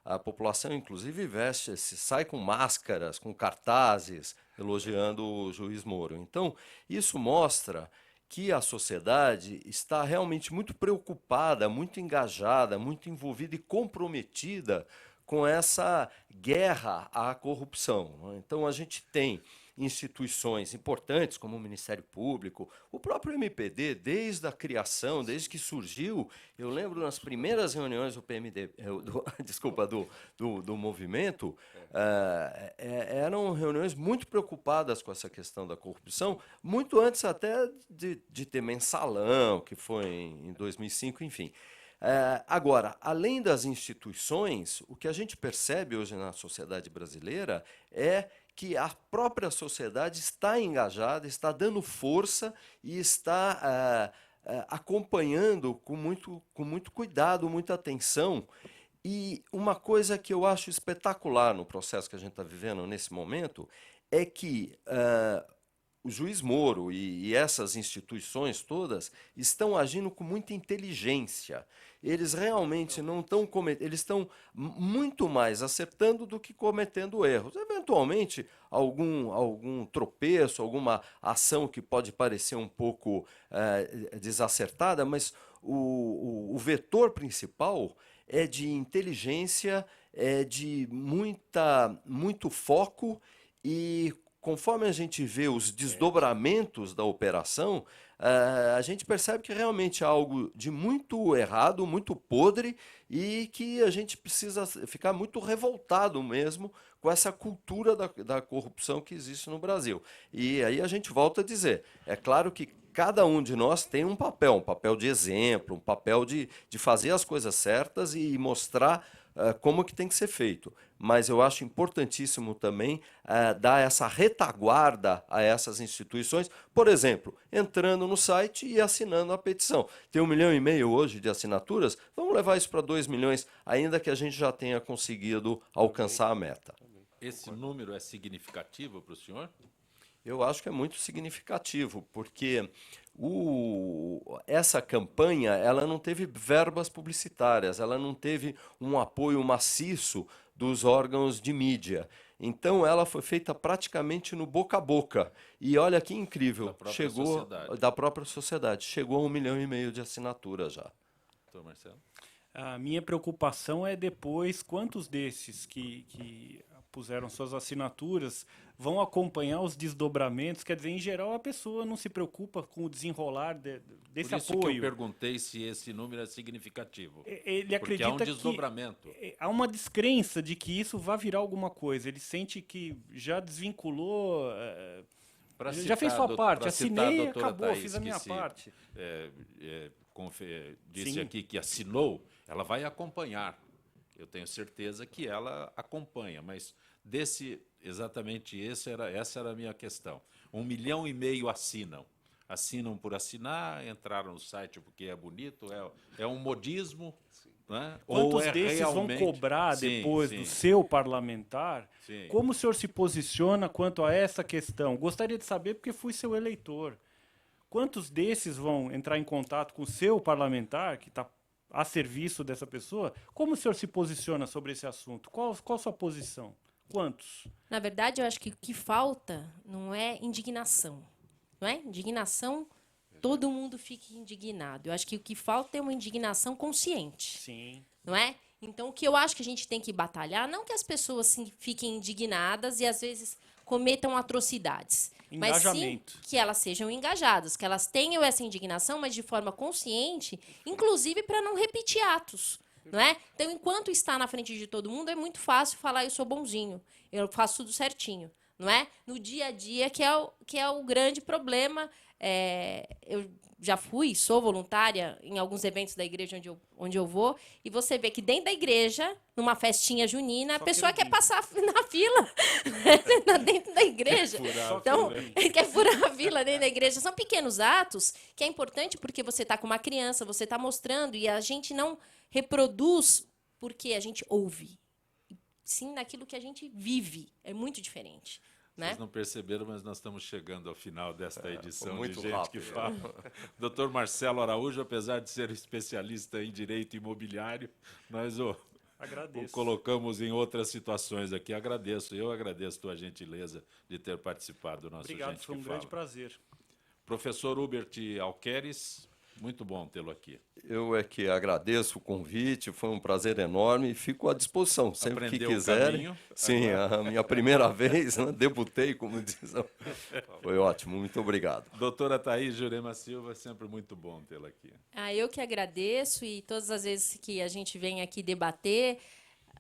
A população, inclusive, sai com máscaras, com cartazes, elogiando o juiz Moro. Então, isso mostra que a sociedade está realmente muito preocupada, muito engajada, muito envolvida e comprometida com essa guerra à corrupção. Então, a gente tem instituições importantes, como o Ministério Público, o próprio MPD, desde a criação, desde que surgiu, eu lembro nas primeiras reuniões do PMD, desculpa, do movimento, eram reuniões muito preocupadas com essa questão da corrupção, muito antes até de ter mensalão, que foi em 2005, enfim. Agora, além das instituições, o que a gente percebe hoje na sociedade brasileira é que a própria sociedade está engajada, está dando força e está acompanhando com muito cuidado, muita atenção. E uma coisa que eu acho espetacular no processo que a gente está vivendo nesse momento é que o juiz Moro e essas instituições todas estão agindo com muita inteligência. Eles realmente não estão cometendo, eles estão muito mais acertando do que cometendo erros. Eventualmente, algum tropeço, alguma ação que pode parecer um pouco desacertada, mas o vetor principal é de inteligência, é de muito foco e conforme a gente vê os desdobramentos da operação, a gente percebe que realmente é algo de muito errado, muito podre e que a gente precisa ficar muito revoltado mesmo com essa cultura da corrupção que existe no Brasil. E aí a gente volta a dizer, é claro que cada um de nós tem um papel de exemplo, um papel de fazer as coisas certas e mostrar como que tem que ser feito. Mas eu acho importantíssimo também dar essa retaguarda a essas instituições, por exemplo, entrando no site e assinando a petição. Tem 1,5 milhão hoje de assinaturas, vamos levar isso para 2 milhões, ainda que a gente já tenha conseguido alcançar a meta. Esse número é significativo para o senhor? Eu acho que é muito significativo, porque essa campanha ela não teve verbas publicitárias, ela não teve um apoio maciço dos órgãos de mídia. Então ela foi feita praticamente no boca a boca. E olha que incrível, chegou da própria sociedade, chegou a 1,5 milhão de assinaturas já. Doutor Marcelo? A minha preocupação é depois quantos desses que puseram suas assinaturas vão acompanhar os desdobramentos. Quer dizer, em geral, a pessoa não se preocupa com o desenrolar desse Por isso apoio. que eu perguntei se esse número é significativo. Ele acredita há um desdobramento. Que há uma descrença de que isso vai virar alguma coisa. Ele sente que já desvinculou, já fez sua parte, assinei e acabou, Thaís, fiz a minha parte. Disse Sim. aqui que assinou, ela vai acompanhar. Eu tenho certeza que ela acompanha, mas exatamente essa era a minha questão. 1,5 milhão assinam por assinar, entraram no site porque é bonito, é um modismo. Né? Quantos desses realmente vão cobrar depois do seu parlamentar? Sim. Como o senhor se posiciona quanto a essa questão? Gostaria de saber porque fui seu eleitor. Quantos desses vão entrar em contato com o seu parlamentar, que está a serviço dessa pessoa? Como o senhor se posiciona sobre esse assunto? Qual a sua posição? Quantos? Na verdade, eu acho que o que falta não é indignação. Não é? Indignação, todo mundo fica indignado. Eu acho que o que falta é uma indignação consciente. Sim. Não é? Então, o que eu acho que a gente tem que batalhar, não que as pessoas fiquem indignadas e, às vezes, cometam atrocidades. Mas sim que elas sejam engajadas, que elas tenham essa indignação, mas de forma consciente, inclusive para não repetir atos. Não é? Então, enquanto está na frente de todo mundo, é muito fácil falar eu sou bonzinho, eu faço tudo certinho. Não é? No dia a dia, que é o grande problema. Eu já sou voluntária em alguns eventos da igreja onde eu vou, e você vê que dentro da igreja, numa festinha junina, a pessoa quer passar na fila dentro da igreja. Então, quer furar a fila dentro da igreja. São pequenos atos que é importante porque você está com uma criança, você está mostrando, e a gente não reproduz porque a gente ouve. Sim, naquilo que a gente vive. É muito diferente. Vocês não perceberam, mas nós estamos chegando ao final desta edição muito de Gente rápido. que Fala. Dr. Marcelo Araújo, apesar de ser especialista em direito imobiliário, nós o colocamos em outras situações aqui. Eu agradeço a tua gentileza de ter participado do nosso Obrigado, Gente foi um que grande Fala. prazer. Professor Hubert Alqueres, Muito bom tê-lo aqui. Eu é que agradeço o convite, foi um prazer enorme e fico à disposição, sempre Aprendeu que o quiserem. caminho, Sim, a minha primeira vez, né, debutei, como dizem. Foi ótimo, muito obrigado. Doutora Thaís Jurema Silva, sempre muito bom tê-la aqui. Eu que agradeço e todas as vezes que a gente vem aqui debater,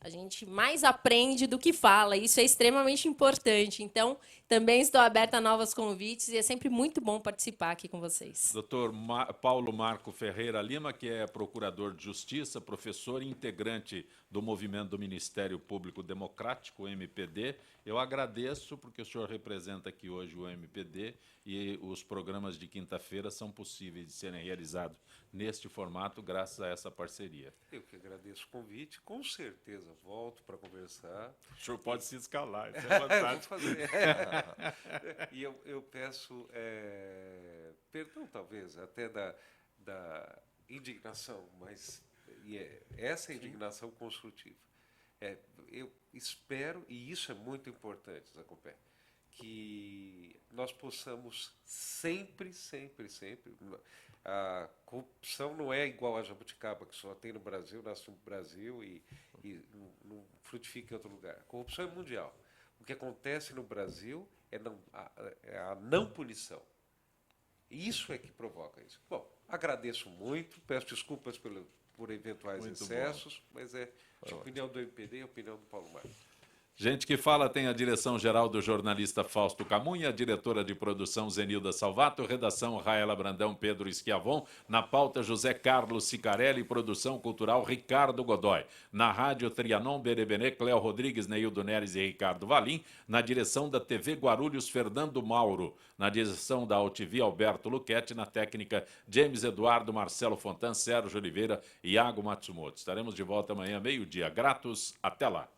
a gente mais aprende do que fala. Isso é extremamente importante. Então, também estou aberta a novos convites e é sempre muito bom participar aqui com vocês. Doutor Paulo Marco Ferreira Lima, que é procurador de Justiça, professor e integrante do movimento do Ministério Público Democrático, o MPD. Eu agradeço porque o senhor representa aqui hoje o MPD e os programas de quinta-feira são possíveis de serem realizados neste formato graças a essa parceria. Eu que agradeço o convite, com certeza volto para conversar. O senhor pode se escalar, isso é fantástico. Vou fazer. E eu peço perdão, talvez, até da indignação, mas essa indignação construtiva. Eu espero, e isso é muito importante, Zacopé, que nós possamos sempre, a corrupção não é igual a jabuticaba, que só tem no Brasil, nasce no Brasil e não frutifica em outro lugar. A corrupção é mundial. O que acontece no Brasil é a não punição. Isso é que provoca isso. Bom, agradeço muito, peço desculpas por eventuais Muito excessos, mas é a opinião do MPD e a opinião do Paulo Marcos. Gente que fala tem a direção-geral do jornalista Fausto Camunha, a diretora de produção Zenilda Salvato, redação Raela Brandão, Pedro Schiavon, na pauta José Carlos Sicarelli, produção cultural Ricardo Godoy, na rádio Trianon, Berebenê, Cléo Rodrigues, Neildo Neres e Ricardo Valim, na direção da TV Guarulhos, Fernando Mauro, na direção da UTV, Alberto Luquete, na técnica James Eduardo, Marcelo Fontan, Sérgio Oliveira e Iago Matsumoto. Estaremos de volta amanhã, meio-dia. Gratos, até lá.